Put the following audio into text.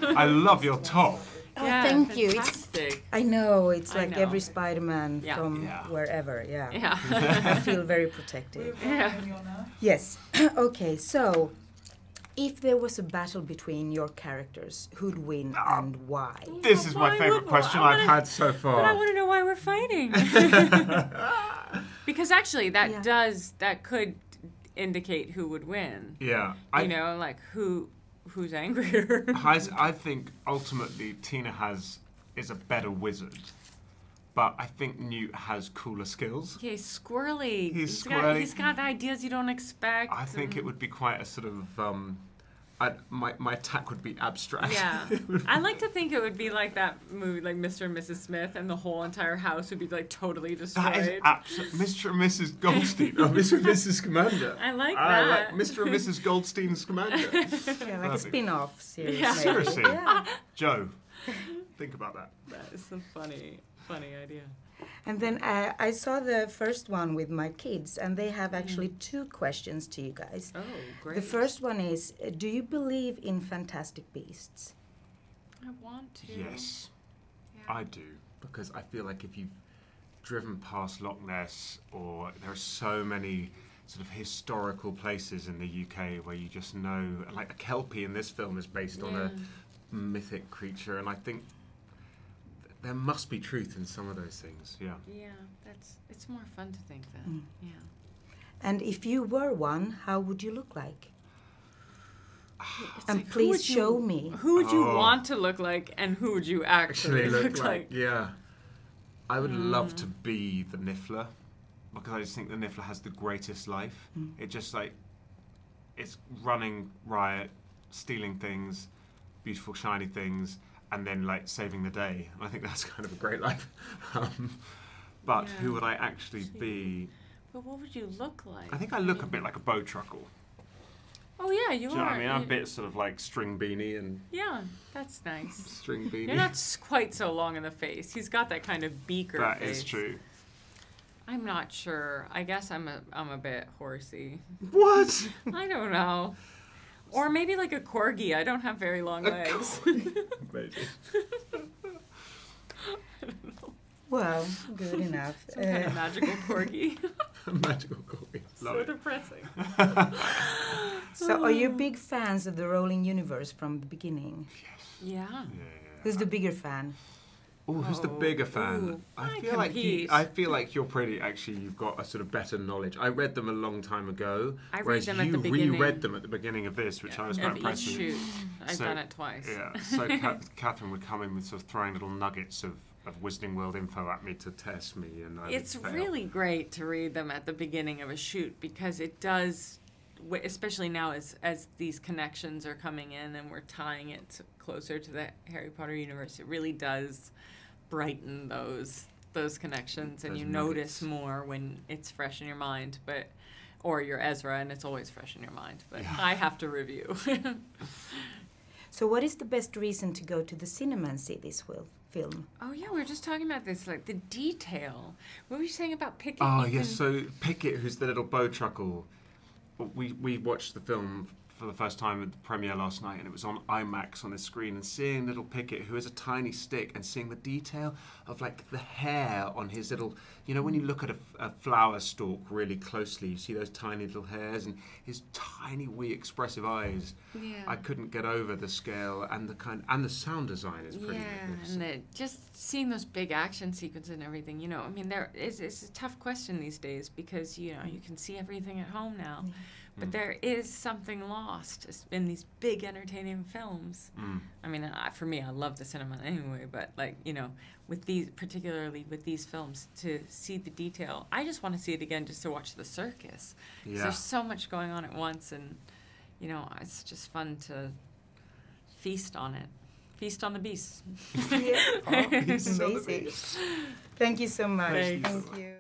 I love your top. Oh, Yeah, thank you. fantastic. I know, it's I like know. every Spider-Man Yeah. from Yeah. wherever, Yeah. I feel very protected. Yeah. Yes. Okay, so if there was a battle between your characters, who'd win and why? This is my Why favourite would- question I I've wanna- had so But I far. want to know why we're fighting. Because actually, Yeah. that could indicate who would win. Yeah. You know, like who's angrier. I think ultimately Tina is a better wizard, but I think Newt has cooler skills. Okay, squirrely. He's Got, squirrely. he's got ideas you don't expect. I think it would be quite a sort of my attack would be abstract. Yeah. I like to think it would be like that movie, like Mr. and Mrs. Smith, and the whole entire house would be like totally destroyed. That is absolutely Mr. and Mrs. Goldstein, or Mr. and Mrs. Scamander. I like I that. like Mr. and Mrs. Goldstein Scamander. Yeah, like a Perfect. spin-off series. Yeah. maybe. Seriously, Yeah. Joe, think about that. That is a funny idea. And then I saw the first one with my kids, and they have actually two questions to you guys. Oh, great. The first one is, do you believe in fantastic beasts? I want to. Yes, Yeah. I do, because I feel like if you've driven past Loch Ness, or there are so many sort of historical places in the UK where you just know, like a Kelpie in this film is based on a mythic creature, and I think there must be truth in some of those things. Yeah. Yeah, it's more fun to think that. Yeah. And if you were one, how would you look like? It's And like, who please would you- show me. Who would you Oh. want to look like, and who would you actually look like? Yeah. I would love to be the Niffler, because I just think the Niffler has the greatest life. It just like, it's running riot, stealing things, beautiful shiny things, and then like saving the day. And I think that's kind of a great life. But Yeah. who would I actually be? But what would you look like? I think I look a bit like a bowtruckle. Oh yeah, you Do you are. know what I mean? I'm a You- bit sort of like string beanie and Yeah, that's nice. string beanie. You're not quite so long in the face. He's got that kind of beaker That face. is true. I'm not sure. I guess I'm a bit horsey. What? I don't know. Or maybe like a corgi. I don't have very long legs. Maybe. Well, good enough. Some kind of magical corgi. Magical cookie. Love So it. depressing. So are you big fans of the Rowling universe from the beginning? Yeah. Who's the bigger fan? Oh, who's the bigger fan? Ooh, I I feel like you're pretty. Actually, you've got a sort of better knowledge. I read them a long time ago, I read whereas them at you the beginning. reread them at the beginning of this, which I was quite Of each impressed with. shoot. I've So, done it twice. Yeah. So Catherine would come in with sort of throwing little nuggets of Wizarding World info at me to test me, and I It's would fail. really great to read them at the beginning of a shoot because it does, especially now as these connections are coming in and we're tying it closer to the Harry Potter universe, it really does brighten those connections, and Those you nuggets. notice more when it's fresh in your mind, or you're Ezra and it's always fresh in your mind. But Yeah. I have to review. So what is the best reason to go to the cinema and see this film? Oh yeah, we were just talking about this, like the detail. What were you saying about Pickett? Oh You yes, can- so Pickett, who's the little bowtruckle, we watched the film for the first time at the premiere last night, and it was on IMAX on the screen, and seeing little Pickett, who has a tiny stick, and seeing the detail of like the hair on his little, you know, when you look at a flower stalk really closely, you see those tiny little hairs and his tiny wee expressive eyes. Yeah. I couldn't get over the scale and the sound design is pretty magnificent. and just seeing those big action sequences and everything, you know, I mean, it's a tough question these days because, you know, you can see everything at home now. But there is something lost in these big entertaining films. I mean, for me, I love the cinema anyway, but like, you know, particularly with these films, to see the detail, I just want to see it again just to watch the circus. 'Cause Yeah. there's so much going on at once, and, you know, it's just fun to feast on it. Feast on the beasts. Yeah. Oh, He's so amazing. Thank you so much. Thanks. Thank you.